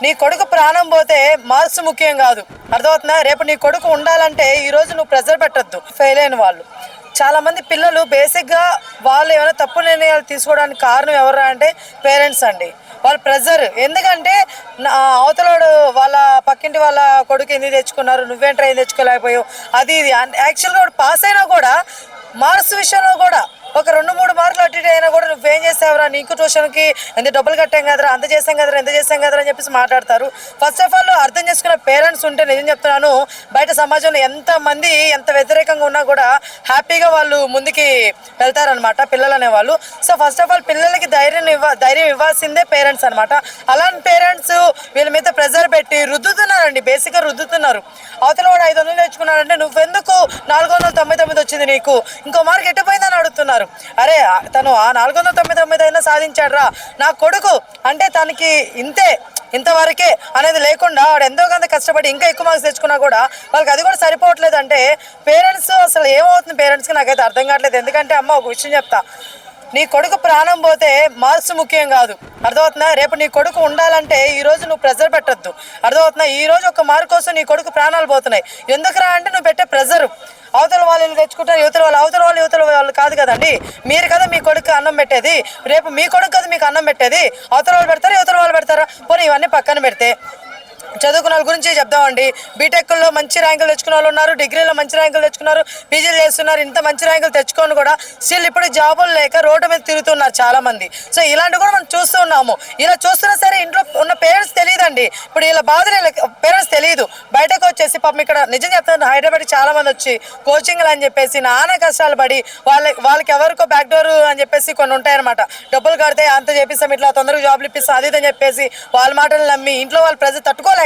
నీ కొడుకు ప్రాణం పోతే మార్క్స్ ముఖ్యం కాదు, అర్థమవుతుందా? రేపు నీ కొడుకు ఉండాలంటే ఈ రోజు నువ్వు ప్రెజర్ పెట్టద్దు. ఫెయిల్ అయిన వాళ్ళు చాలా మంది పిల్లలు బేసిక్గా వాళ్ళు ఏమైనా తప్పు నిర్ణయాలు తీసుకోవడానికి కారణం ఎవరు అంటే పేరెంట్స్ అండి. వాళ్ళ ప్రెజర్, ఎందుకంటే అవతలోడు వాళ్ళ పక్కింటి వాళ్ళ కొడుకు ఎందుకు తెచ్చుకున్నారు, నువ్వేంట్రా ఏం తెచ్చుకోలేకపోయావు, అది ఇది. యాక్చువల్గా వాడు పాస్ అయినా కూడా మార్క్స్ విషయంలో కూడా ఒక 2-3 మార్కులు అటు ఇటు అయినా కూడా నువ్వేం చేసావురా, నీకు ట్యూషన్కి ఎంత డబ్బులు కట్టాం కదరా, అంత చేసాం కదరా, ఎంత చేసాం కదరా అని చెప్పేసి మాట్లాడతారు. ఫస్ట్ ఆఫ్ ఆల్ అర్థం చేసుకున్న పేరెంట్స్ ఉంటే నిజం చెప్తున్నాను, బయట సమాజంలో ఎంతమంది ఎంత వ్యతిరేకంగా ఉన్నా కూడా హ్యాపీగా వాళ్ళు ముందుకి వెళ్తారనమాట పిల్లలు అనేవాళ్ళు. సో ఫస్ట్ ఆఫ్ ఆల్ పిల్లలకి ధైర్యం ఇవ్వాల్సిందే పేరెంట్స్ అనమాట. అలాంటి పేరెంట్స్ వీళ్ళ మీద ప్రెజర్ పెట్టి రుద్దుతున్నారండి, బేసిక్గా రుద్దుతున్నారు. అవతల వాడు 500 తెచ్చుకున్నాడంటే నువ్వెందుకు 499 వచ్చింది, నీకు ఇంకో మార్క్ ఎట్టిపోయిందని అడుగుతున్నారు. అరే తను ఆ 499 అయినా సాధించాడురా, నా కొడుకు అంటే తనకి ఇంతవరకే అనేది లేకుండా వాడు ఎంతో కొంత కష్టపడి ఇంకా ఎక్కువ మార్క్స్ తెచ్చుకున్నా కూడా వాళ్ళకి అది కూడా సరిపోవట్లేదు అంటే పేరెంట్స్ అసలు ఏమవుతుంది పేరెంట్స్కి నాకైతే అర్థం కావట్లేదు. ఎందుకంటే అమ్మ ఒక విషయం చెప్తా, నీ కొడుకు ప్రాణం పోతే మార్క్స్ ముఖ్యం కాదు, అర్థమవుతుందా? రేపు నీ కొడుకు ఉండాలంటే ఈ రోజు నువ్వు ప్రెజర్ పెట్టద్దు, అర్థమవుతుందా? ఈ రోజు ఒక మార్క్ కోసం నీ కొడుకు ప్రాణాలు పోతున్నాయి. ఎందుకురా అంటే నువ్వు పెట్టే ప్రెజర్. అవతల వాళ్ళు తెచ్చుకుంటారు, యువతల వాళ్ళు కాదు కదండి, మీరు కదా మీ కొడుకు అన్నం పెట్టేది, రేపు మీ కొడుకు కదా మీకు అన్నం పెట్టేది. అవతల వాళ్ళు పెడతారా, యువతల వాళ్ళు పెడతారా? పోనీ ఇవన్నీ పక్కన పెడితే చదువుకున్న వాళ్ళ గురించి చెప్దామండి. బీటెక్లో మంచి ర్యాంకులు తెచ్చుకున్న వాళ్ళు ఉన్నారు, డిగ్రీలో మంచి ర్యాంకులు తెచ్చుకున్నారు, పీజీలు చేస్తున్నారు. ఇంత మంచి ర్యాంకులు తెచ్చుకొని కూడా స్టిల్ ఇప్పుడు జాబులు లేక రోడ్డు మీద తిరుగుతున్నారు చాలా మంది. సో ఇలాంటివి కూడా మనం చూస్తూ ఉన్నాము. ఇలా చూస్తున్నా సరే ఇంట్లో ఉన్న పేరెంట్స్ తెలియదండి, ఇప్పుడు ఇలా బాధలు పేరెంట్స్ తెలియదు. బయటకు వచ్చేసి పాపం ఇక్కడ నిజం చెప్తాను, హైదరాబాద్ చాలా మంది వచ్చి కోచింగ్లు అని చెప్పేసి నానా కష్టాలు పడి వాళ్ళకి ఎవరికో బ్యాక్ డోర్ అని చెప్పేసి కొన్ని ఉంటాయన్నమాట. డబ్బులు కడితే అంత చేపిస్తాం, ఇట్లా తొందరగా జాబ్లు ఇప్పిస్తాం, అది అని చెప్పేసి వాళ్ళ మాటలు నమ్మి ఇంట్లో వాళ్ళ ప్రజలు తట్టుకోలేక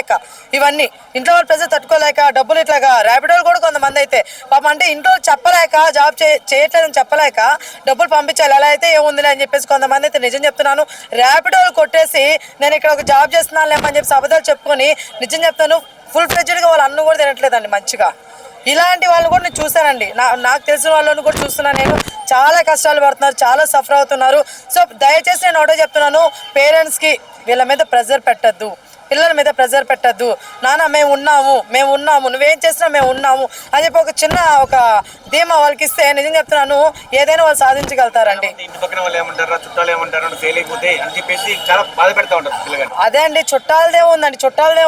ఇంట్లో వాళ్ళ ప్రజలు తట్టుకోలేక డబ్బులు ఇట్లాగా ర్యాపిడోలు కూడా కొంతమంది అయితే పాపం అంటే ఇంట్లో చెప్పలేక జాబ్ చేయట్లేదని చెప్పలేక డబ్బులు పంపించాలి, ఎలా అయితే ఏముందిలే అని చెప్పేసి కొంతమంది అయితే నిజం చెప్తున్నాను ర్యాపిడోలు కొట్టేసి నేను ఇక్కడ ఒక జాబ్ చేస్తున్నాను లేమని చెప్పేసి అబద్ధాలు చెప్పుకొని నిజం చెప్తాను ఫుల్ ఫ్లెడ్జ్డ్గా వాళ్ళ అన్ను కూడా తినట్లేదండి మంచిగా. ఇలాంటి వాళ్ళు కూడా నేను చూశానండి, నాకు తెలిసిన వాళ్ళని కూడా చూస్తున్నాను. నేను చాలా కష్టాలు పడుతున్నారు, చాలా సఫర్ అవుతున్నారు. సో దయచేసి నేను ఒకటే చెప్తున్నాను, పేరెంట్స్కి వీళ్ళ మీద ప్రెజర్ పెట్టద్దు, పిల్లల మీద ప్రెజర్ పెట్టద్దు. నాన్న మేము ఉన్నాము నువ్వేం చేసినా మేము ఉన్నాము అని చెప్పి ఒక చిన్న ఒక ధీమా వాళ్ళకి ఇస్తే నిజం చెప్తున్నాను ఏదైనా వాళ్ళు సాధించగలుగుతారండి. అదే అండి, చుట్టాలదే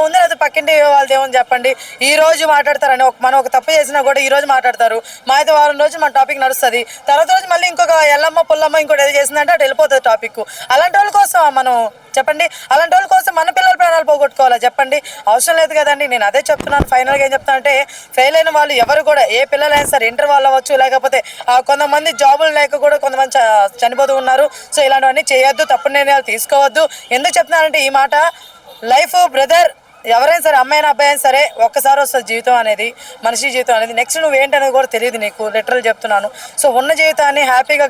ఉంది లేదా పక్కింటి వాళ్ళదే ఉంది చెప్పండి. ఈ రోజు మాట్లాడతారని మనం ఒక తప్పు చేసినా కూడా ఈ రోజు మాట్లాడతారు, మా అయితే వారం రోజు మన టాపిక్ నడుస్తుంది, తర్వాత రోజు మళ్ళీ ఇంకొక ఎల్లమ్మ పుల్లమ్మ ఇంకోటి ఏదో చేసిందంటే అటు వెళ్ళిపోతుంది టాపిక్. అలాంటి వాళ్ళ కోసం మనం చెప్పండి, అలాంటి వాళ్ళ కోసం మన పిల్లల ప్రాణాలు పోగొట్టుకోవాలా చెప్పండి? అవసరం లేదు కదండి. నేను అదే చెప్తున్నాను. ఫైనల్గా ఏం చెప్తాను అంటే ఫెయిల్ అయిన వాళ్ళు ఎవరు కూడా ఏ పిల్లలైనా సరే ఇంటర్ వాళ్ళు అవ్వచ్చు, లేకపోతే కొంతమంది జాబులు లేక కూడా కొంతమంది చనిపోతూ ఉన్నారు. సో ఇలాంటివన్నీ చేయొద్దు, తప్పుడు నిర్ణయాలు తీసుకోవద్దు. ఎందుకు చెప్తున్నానంటే ఈ మాట లైఫ్ బ్రదర్ ఎవరైనా సరే అమ్మాయినా అబ్బాయి అయినా సరే ఒక్కసారి వస్తుంది జీవితం అనేది, మనిషి జీవితం అనేది. నెక్స్ట్ నువ్వు ఏంటనేది కూడా తెలియదు నీకు, లిటరల్ చెప్తున్నాను. సో ఉన్న జీవితాన్ని హ్యాపీగా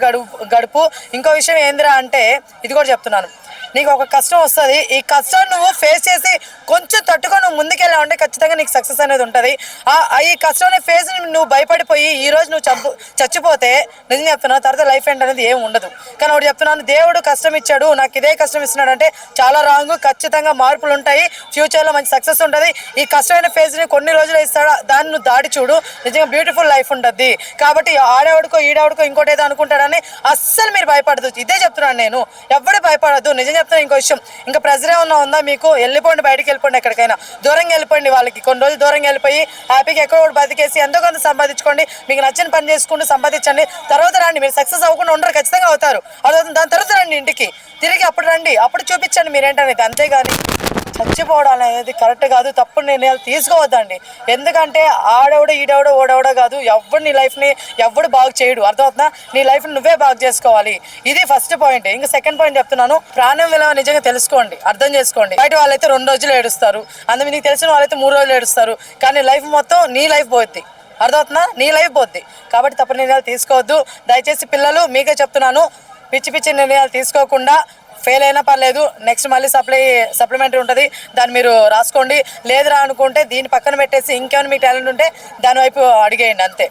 గడుపు. ఇంకో విషయం ఏందిరా అంటే ఇది కూడా చెప్తున్నాను, నీకు ఒక కష్టం వస్తుంది, ఈ కష్టాన్ని నువ్వు ఫేస్ చేసి కొంచెం తట్టుకొని నువ్వు ముందుకెళ్ళావు అంటే ఖచ్చితంగా నీకు సక్సెస్ అనేది ఉంటుంది. ఈ కష్టం అనే ఫేజ్ నువ్వు భయపడిపోయి ఈ రోజు నువ్వు చచ్చిపోతే నిజం చెప్తున్నాను తర్వాత లైఫ్ ఎండ్ అనేది ఏమి ఉండదు. కానీ ఒకటి చెప్తున్నాను, దేవుడు కష్టం ఇచ్చాడు నాకు ఇదే కష్టం ఇస్తున్నాడు అంటే చాలా రాంగ్. ఖచ్చితంగా మార్పులు ఉంటాయి, ఫ్యూచర్లో మంచి సక్సెస్ ఉంటుంది. ఈ కష్టమైన ఫేజ్ని కొన్ని రోజులు ఇస్తాడు, దాన్ని నువ్వు దాడి చూడు, నిజంగా బ్యూటిఫుల్ లైఫ్ ఉంటుంది. కాబట్టి ఆడేవాడికో ఈడేవాడికో ఇంకోటి ఏదో అనుకుంటాడని అస్సలు మీరు భయపడదు. ఇదే చెప్తున్నాను నేను, ఎవరు భయపడద్దు. నిజం చెప్తాను. ఇంకో విషయం, ఇంకా ప్రెజర్ ఏమన్నా ఉందా మీకు? వెళ్ళిపోండి, బయటకు వెళ్ళిపోండి, ఎక్కడికైనా దూరంగా వెళ్ళిపోండి. వాళ్ళకి కొన్ని రోజులు దూరంగా వెళ్ళిపోయి హ్యాపీగా ఎక్కడో ఒకటి బతికేసి ఎంతో కొంత సంపాదించుకోండి, మీకు నచ్చిన పని చేసుకుంటూ సంపాదించండి. తర్వాత రండి, మీరు సక్సెస్ అవ్వకుండా ఉండరు, ఖచ్చితంగా అవుతారు. దాని తర్వాత రండి ఇంటికి తిరిగి, అప్పుడు రండి, అప్పుడు చూపించండి మీరేంటనేది. అంతేగాని చచ్చిపోవడం అనేది కరెక్ట్ కాదు, తప్పుడు నిర్ణయాలు తీసుకోవద్దండి. ఎందుకంటే ఆడెవడో ఈడెవడో ఓడెవడో కాదు, ఎవడు నీ లైఫ్ని ఎవడు బాగు చేయడు, అర్థమవుతుందా? నీ లైఫ్ని నువ్వే బాగు చేసుకోవాలి. ఇది ఫస్ట్ పాయింట్. ఇంకా సెకండ్ పాయింట్ చెప్తున్నాను, ప్రాణం విలువ నిజంగా తెలుసుకోండి, అర్థం చేసుకోండి. బయట వాళ్ళైతే 2 రోజులు ఏడుస్తారు, అందుకు నీకు తెలిసిన వాళ్ళైతే 3 రోజులు ఏడుస్తారు, కానీ లైఫ్ మొత్తం నీ లైఫ్ పోద్ది, అర్థమవుతుందా? నీ లైఫ్ పోద్ది. కాబట్టి తప్పుడు నిర్ణయాలు తీసుకోవద్దు. దయచేసి పిల్లలు మీకే చెప్తున్నాను, పిచ్చి నిర్ణయాలు తీసుకోకుండా ఫెయిల్ అయినా పర్లేదు, నెక్స్ట్ మళ్ళీ సప్లిమెంటరీ ఉంటుంది, దాన్ని మీరు రాసుకోండి. లేదురా అనుకుంటే దీన్ని పక్కన పెట్టేసి ఇంకేమైనా మీకు టాలెంట్ ఉంటే దాని వైపు అడిగేయండి, అంతే.